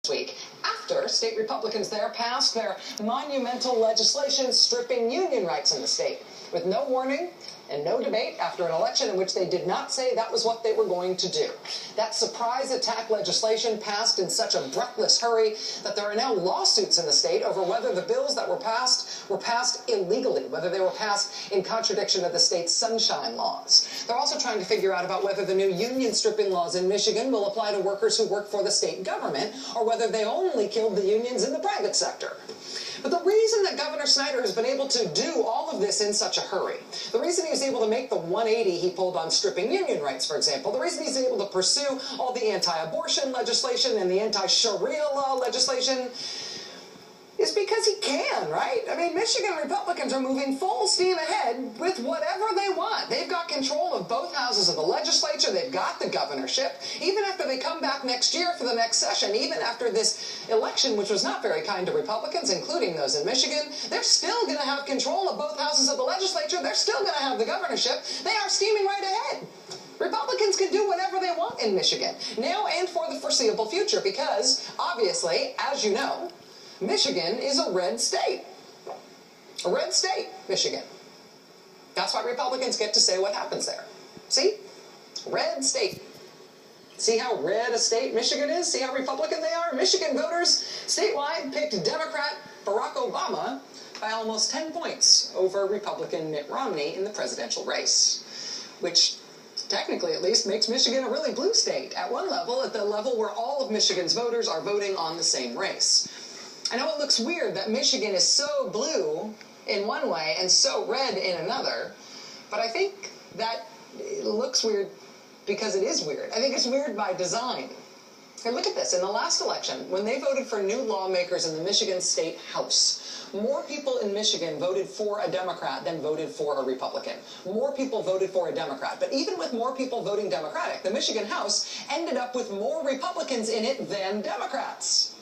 week after state Republicans there passed their monumental legislation stripping union rights in the state with no warning and no debate after an election in which they did not say that was what they were going to do. That surprise attack legislation passed in such a breathless hurry that there are now lawsuits in the state over whether the bills that were passed illegally, whether they were passed in contradiction of the state's sunshine laws. They're also trying to figure out about whether the new union stripping laws in Michigan will apply to workers who work for the state government or whether they only killed the unions in the private sector. But the reason that Governor Snyder has been able to do all of this in such a hurry, the reason he was able to make the 180 he pulled on stripping union rights, for example, the reason he's able to pursue all the anti-abortion legislation and the anti-Sharia law legislation is because he can, right? I mean, Michigan Republicans are moving full steam ahead with whatever they want. They've got control of both houses of the legislature. They've got the governorship. Even after they come back next year for the next session, even after this election, which was not very kind to Republicans, including those in Michigan, they're still going to have control of both houses of the legislature. They're still going to have the governorship. They are steaming right ahead. Republicans can do whatever they want in Michigan, now and for the foreseeable future, because, obviously, as you know, Michigan is a red state. A red state, Michigan. That's why Republicans get to say what happens there. See? Red state. See how red a state Michigan is? See how Republican they are? Michigan voters statewide picked Democrat Barack Obama by almost 10 points over Republican Mitt Romney in the presidential race, which technically at least makes Michigan a really blue state at one level, at the level where all of Michigan's voters are voting on the same race. I know it looks weird that Michigan is so blue in one way and so red in another, but I think that it looks weird because it is weird. I think it's weird by design. And look at this. In the last election, when they voted for new lawmakers in the Michigan State House, more people in Michigan voted for a Democrat than voted for a Republican. More people voted for a Democrat. But even with more people voting Democratic, the Michigan House ended up with more Republicans in it than Democrats.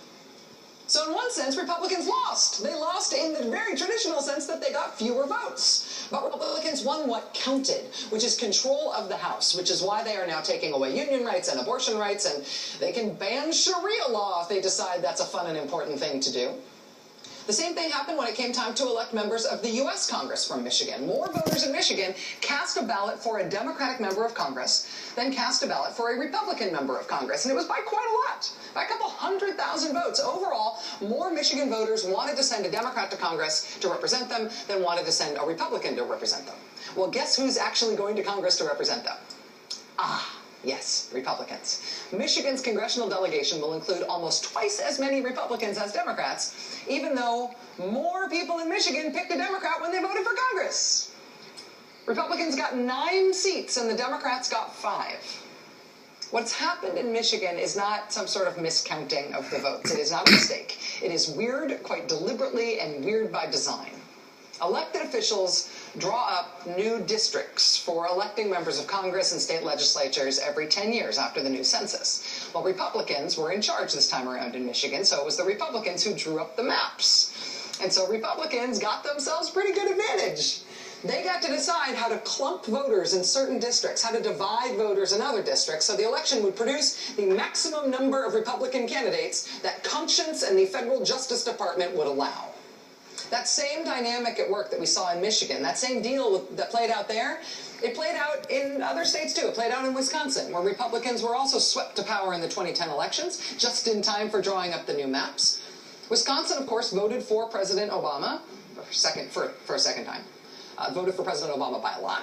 So in one sense, Republicans lost. They lost in the very traditional sense that they got fewer votes. But Republicans won what counted, which is control of the House, which is why they are now taking away union rights and abortion rights, and they can ban Sharia law if they decide that's a fun and important thing to do. The same thing happened when it came time to elect members of the U.S. Congress from Michigan. More voters in Michigan cast a ballot for a Democratic member of Congress than cast a ballot for a Republican member of Congress. And it was by quite a lot, by a couple 100,000 votes. Overall, more Michigan voters wanted to send a Democrat to Congress to represent them than wanted to send a Republican to represent them. Well, guess who's actually going to Congress to represent them? Yes, Republicans. Michigan's congressional delegation will include almost twice as many Republicans as Democrats, even though more people in Michigan picked a Democrat when they voted for Congress. Republicans got 9 seats and the Democrats got 5. What's happened in Michigan is not some sort of miscounting of the votes. It is not a mistake. It is weird quite deliberately and weird by design. Elected officials draw up new districts for electing members of Congress and state legislatures every 10 years after the new census. Well, Republicans were in charge this time around in Michigan, so it was the Republicans who drew up the maps. And so Republicans got themselves pretty good advantage. They got to decide how to clump voters in certain districts, how to divide voters in other districts, so the election would produce the maximum number of Republican candidates that conscience and the federal Justice Department would allow. That same dynamic at work that we saw in Michigan, that same deal that played out there, it played out in other states too. It played out in Wisconsin, where Republicans were also swept to power in the 2010 elections, just in time for drawing up the new maps. Wisconsin, of course, voted for President Obama, for a second time, voted for President Obama by a lot.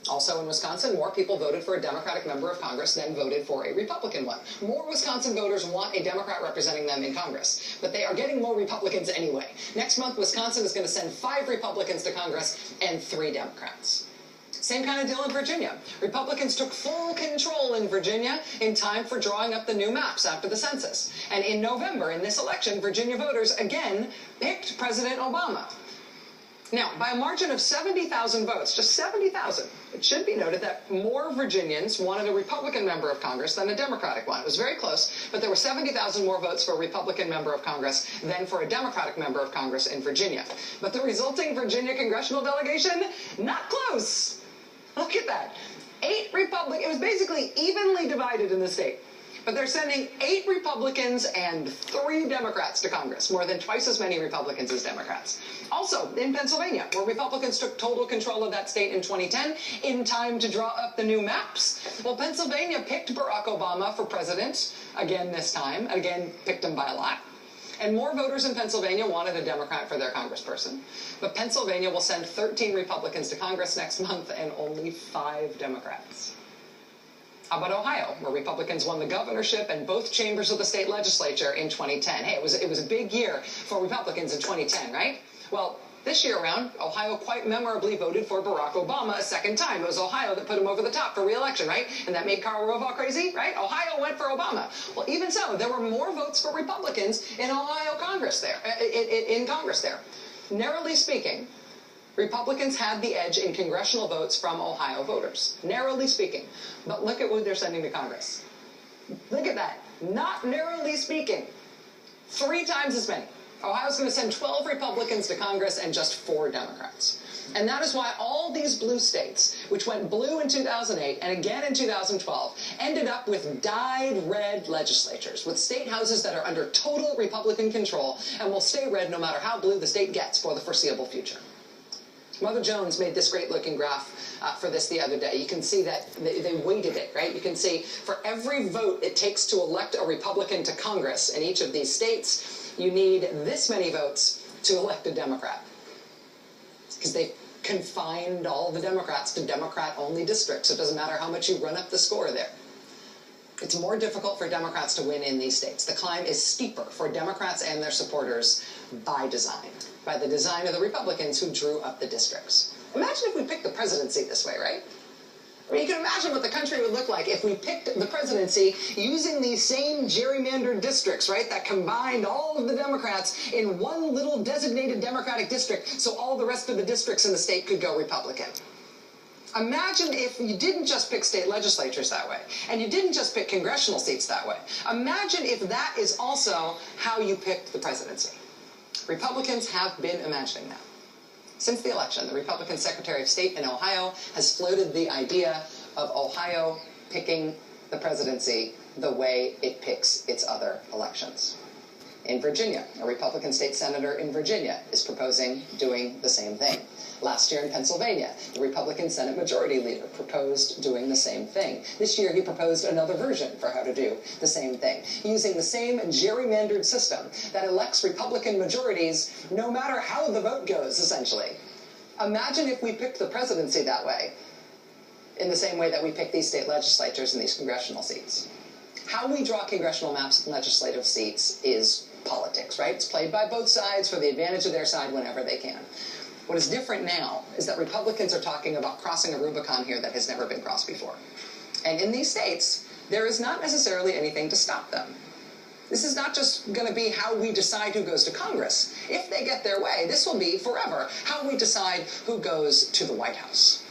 Also in Wisconsin, more people voted for a Democratic member of Congress than voted for a Republican one. More Wisconsin voters want a Democrat representing them in Congress, but they are getting more Republicans anyway. Next month, Wisconsin is going to send 5 Republicans to Congress and 3 Democrats. Same kind of deal in Virginia. Republicans took full control in Virginia in time for drawing up the new maps after the census. And in November, in this election, Virginia voters again picked President Obama. Now, by a margin of 70,000 votes, just 70,000, it should be noted that more Virginians wanted a Republican member of Congress than a Democratic one. It was very close, but there were 70,000 more votes for a Republican member of Congress than for a Democratic member of Congress in Virginia. But the resulting Virginia congressional delegation, not close. Look at that. 8 Republicans, it was basically evenly divided in the state. But they're sending 8 Republicans and 3 Democrats to Congress, more than twice as many Republicans as Democrats. Also, in Pennsylvania, where Republicans took total control of that state in 2010, in time to draw up the new maps, well, Pennsylvania picked Barack Obama for president, again this time, again picked him by a lot. And more voters in Pennsylvania wanted a Democrat for their congressperson. But Pennsylvania will send 13 Republicans to Congress next month and only 5 Democrats. How about Ohio, where Republicans won the governorship and both chambers of the state legislature in 2010? Hey, it was a big year for Republicans in 2010, right? Well, this year around, Ohio quite memorably voted for Barack Obama a second time. It was Ohio that put him over the top for re-election, right? And that made Karl Rove crazy, right? Ohio went for Obama. Well, even so, there were more votes for Republicans in Ohio Congress there, in Congress there. Narrowly speaking, Republicans had the edge in congressional votes from Ohio voters, narrowly speaking. But look at who they're sending to Congress. Look at that. Not narrowly speaking. 3 times as many. Ohio's going to send 12 Republicans to Congress and just 4 Democrats. And that is why all these blue states, which went blue in 2008 and again in 2012, ended up with dyed red legislatures, with state houses that are under total Republican control and will stay red no matter how blue the state gets for the foreseeable future. Mother Jones made this great-looking graph for this the other day. You can see that they weighted it, right? You can see for every vote it takes to elect a Republican to Congress in each of these states, you need this many votes to elect a Democrat. Because they confined all the Democrats to Democrat-only districts. So it doesn't matter how much you run up the score there. It's more difficult for Democrats to win in these states. The climb is steeper for Democrats and their supporters by design, by the design of the Republicans who drew up the districts. Imagine if we picked the presidency this way, right? I mean, you can imagine what the country would look like if we picked the presidency using these same gerrymandered districts, right, that combined all of the Democrats in one little designated Democratic district so all the rest of the districts in the state could go Republican. Imagine if you didn't just pick state legislatures that way, and you didn't just pick congressional seats that way. Imagine if that is also how you picked the presidency. Republicans have been imagining that. Since the election, the Republican Secretary of State in Ohio has floated the idea of Ohio picking the presidency the way it picks its other elections. In Virginia, a Republican state senator in Virginia is proposing doing the same thing. Last year in Pennsylvania, the Republican Senate Majority Leader proposed doing the same thing. This year he proposed another version for how to do the same thing, using the same gerrymandered system that elects Republican majorities no matter how the vote goes, essentially. Imagine if we picked the presidency that way, in the same way that we pick these state legislatures and these congressional seats. How we draw congressional maps and legislative seats is politics, right? It's played by both sides for the advantage of their side whenever they can. What is different now is that Republicans are talking about crossing a Rubicon here that has never been crossed before. And in these states, there is not necessarily anything to stop them. This is not just going to be how we decide who goes to Congress. If they get their way, this will be forever how we decide who goes to the White House.